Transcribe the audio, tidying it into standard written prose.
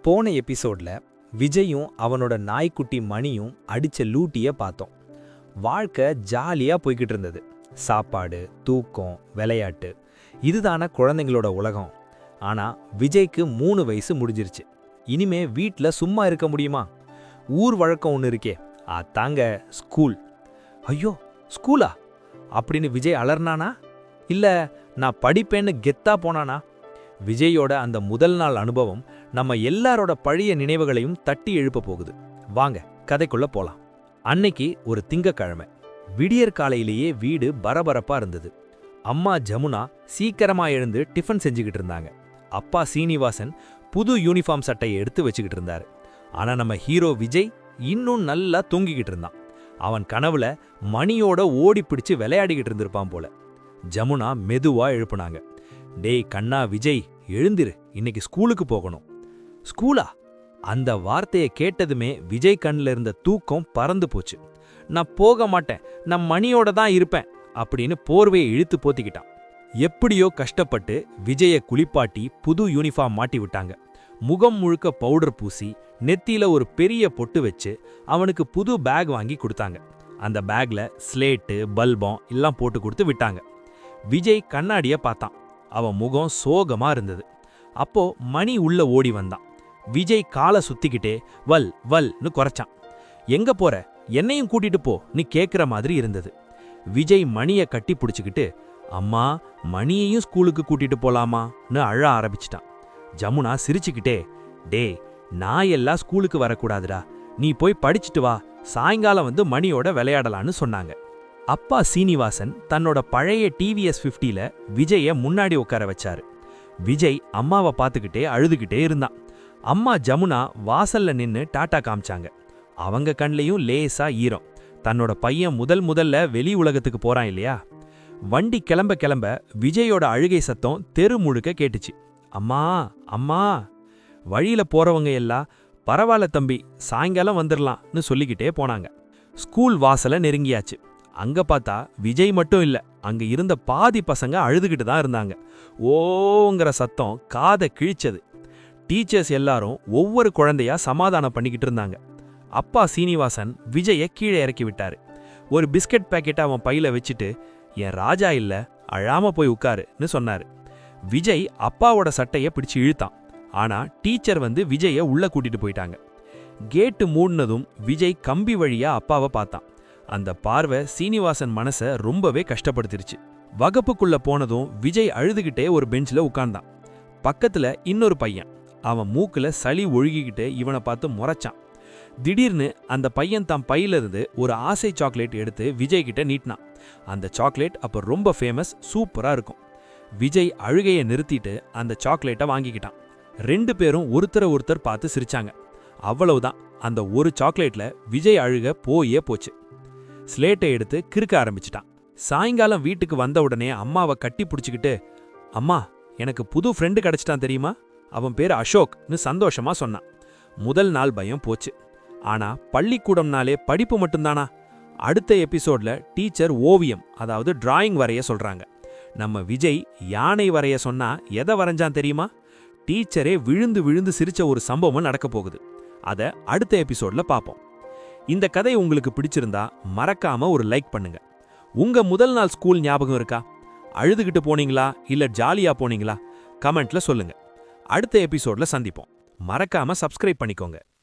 போன எபிசோட்ல விஜயும் அவனோட நாய்க்குட்டி மணியும் அடிச்ச லூட்டிய பார்த்தோம். வாழ்க்கை ஜாலியா போய்கிட்டு இருந்தது. சாப்பாடு, தூக்கம், விளையாட்டு, இதுதான குழந்தைங்களோட உலகம். ஆனா விஜய்க்கு 3 வயசு முடிஞ்சிருச்சு. இனிமே வீட்ல சும்மா இருக்க முடியுமா? ஊர் வழக்கம் ஒன்று இருக்கே, அதாங்க ஸ்கூல். ஐயோ, ஸ்கூலா அப்படின்னு விஜய் அலர்னானா? இல்ல நான் படிப்பேன்னு கெத்தா போனானா? விஜயோட அந்த முதல் நாள் அனுபவம் நம்ம எல்லாரோட பழைய நினைவுகளையும் தட்டி எழுப்ப போகுது. வாங்க கதைக்குள்ள போலாம். அன்னைக்கு ஒரு திங்கக்கிழமை. விடியற் காலையிலேயே வீடு பரபரப்பா இருந்தது. அம்மா ஜமுனா சீக்கிரமா எழுந்து டிஃபன் செஞ்சுக்கிட்டு இருந்தாங்க. அப்பா சீனிவாசன் புது யூனிஃபார்ம் சட்டையை எடுத்து வச்சுக்கிட்டு இருந்தாரு. ஆனா நம்ம ஹீரோ விஜய் இன்னும் நல்லா தூங்கிக்கிட்டு இருந்தான். அவன் கனவுல மணியோட ஓடி பிடிச்சு விளையாடிக்கிட்டு இருந்திருப்பான் போல. ஜமுனா மெதுவா எழுப்புனாங்க. டேய் கண்ணா விஜய், எழுந்திரு, இன்னைக்கு ஸ்கூலுக்கு போகணும். ஸ்கூலா? அந்த வார்த்தையை கேட்டதுமே விஜய் கண்ணில் இருந்த தூக்கம் பறந்து போச்சு. நான் போக மாட்டேன், நான் மணியோட தான் இருப்பேன் அப்படின்னு போர்வையை இழுத்து போத்திக்கிட்டான். எப்படியோ கஷ்டப்பட்டு விஜய குளிப்பாட்டி புது யூனிஃபார்ம் மாட்டி விட்டாங்க. முகம் முழுக்க பவுடர் பூசி நெத்தியில ஒரு பெரிய பொட்டு வச்சு அவனுக்கு புது பேக் வாங்கி கொடுத்தாங்க. அந்த பேக்ல ஸ்லேட்டு, பல்பம் எல்லாம் போட்டு கொடுத்து விட்டாங்க. விஜய் கண்ணாடிய பார்த்தான். அவன் முகம் சோகமா இருந்தது. அப்போ மணி உள்ள ஓடி வந்தான். விஜய் காலை சுத்திக்கிட்டே வல் வல்னு குறைச்சான். எங்க போற, என்னையும் கூட்டிட்டு போ நீ கேக்குற மாதிரி இருந்தது. விஜய் மணிய கட்டி பிடிச்சுக்கிட்டு, அம்மா மணியையும் ஸ்கூலுக்கு கூட்டிட்டு போலாமான்னு அழ ஆரம்பிச்சிட்டான். ஜமுனா சிரிச்சுக்கிட்டே, டே நான் எல்லாம் ஸ்கூலுக்கு வரக்கூடாதுடா, நீ போய் படிச்சுட்டு வா, சாயங்காலம் வந்து மணியோட விளையாடலான்னு சொன்னாங்க. அப்பா சீனிவாசன் தன்னோட பழைய டிவிஎஸ் 50ல விஜய முன்னாடி உட்கார வச்சாரு. விஜய் அம்மாவை பார்த்துக்கிட்டே அழுதுகிட்டே இருந்தான். அம்மா ஜமுனா வாசல்ல நின்னு டாட்டா காமிச்சாங்க. அவங்க கண்லையும் லேசா ஈரம். தன்னோட பையன் முதல்ல வெளி உலகத்துக்கு போறான் இல்லையா? வண்டி கிளம்ப கிளம்ப விஜயோட அழுகை சத்தம் தெரு முழுக்க கேட்டுச்சு. அம்மா அம்மா. வழியில போறவங்க எல்லாம் பரவாயில்ல தம்பி, சாயங்காலம் வந்துடலாம்னு சொல்லிக்கிட்டே போனாங்க. ஸ்கூல் வாசல நெருங்கியாச்சு. அங்க பார்த்தா விஜய் மட்டும் இல்ல, அங்க இருந்த பாதி பசங்க அழுதுகிட்டு தான் இருந்தாங்க. ஓங்கிற சத்தம் காதை கிழிச்சது. டீச்சர்ஸ் எல்லாரும் ஒவ்வொரு குழந்தையா சமாதானம் பண்ணிக்கிட்டு இருந்தாங்க. அப்பா சீனிவாசன் விஜய கீழே இறக்கி விட்டாரு. ஒரு பிஸ்கட் பாக்கெட்டை அவன் பையில வச்சுட்டு, என் ராஜா இல்ல, அழாம போய் உட்காருன்னு சொன்னாரு. விஜய் அப்பாவோட சட்டைய பிடிச்சு இழுத்தான். ஆனா டீச்சர் வந்து விஜய உள்ள கூட்டிட்டு போயிட்டாங்க. கேட்டு மூடினதும் விஜய் கம்பி வழியா அப்பாவை பார்த்தான். அந்த பார்வை சீனிவாசன் மனச ரொம்பவே கஷ்டப்படுத்திருச்சு. வகுப்புக்குள்ள போனதும் விஜய் அழுதுகிட்டே ஒரு பெஞ்சில உட்கார்ந்தான். பக்கத்துல இன்னொரு பையன். அவன் மூக்குல சளி ஒழுகிக்கிட்டு இவனை பார்த்து முறைச்சான். திடீர்னு அந்த பையன் தான் பையில இருந்து ஒரு ஆசை சாக்லேட் எடுத்து விஜய் கிட்ட நீட்டினான். அந்த சாக்லேட் அப்ப ரொம்ப ஃபேமஸ், சூப்பரா இருக்கும். விஜய் அழுகையை நிறுத்திட்டு அந்த சாக்லேட்டை வாங்கிக்கிட்டான். 2 பேரும் ஒருத்தர் பார்த்து சிரிச்சாங்க. அவ்வளவுதான், அந்த ஒரு சாக்லேட்ல விஜய் அழுக போயே போச்சு. ஸ்லேட்டை எடுத்து கிறுக்க ஆரம்பிச்சிட்டான். சாயங்காலம் வீட்டுக்கு வந்த உடனே அம்மாவை கட்டி பிடிச்சிக்கிட்டு, அம்மா எனக்கு புது ஃப்ரெண்டு கிடைச்சிட்டான் தெரியுமா, அவன் பேரு அசோக்னு சந்தோஷமா சொன்னான். முதல் நாள் பயம் போச்சு. ஆனா பள்ளிக்கூடம்னாலே படிப்பு மட்டும்தானா? அடுத்த எபிசோட்ல டீச்சர் ஓவியம், அதாவது டிராயிங் வரைய சொல்றாங்க. நம்ம விஜய் யானை வரைய சொன்னா எதை வரைஞ்சான் தெரியுமா? டீச்சரே விழுந்து விழுந்து சிரிச்ச ஒரு சம்பவம் நடக்க போகுது. அத அடுத்த எபிசோட்ல பாப்போம். இந்த கதை உங்களுக்கு பிடிச்சிருந்தா மறக்காம ஒரு லைக் பண்ணுங்க. உங்க முதல் நாள் ஸ்கூல் ஞாபகம் இருக்கா? அழுதுகிட்டு போனீங்களா இல்ல ஜாலியா போனீங்களா? கமெண்ட்ல சொல்லுங்க. அடுத்த எபிசோட்ல சந்திப்போம். மறக்காம சப்ஸ்கிரைப் பண்ணிக்கோங்க.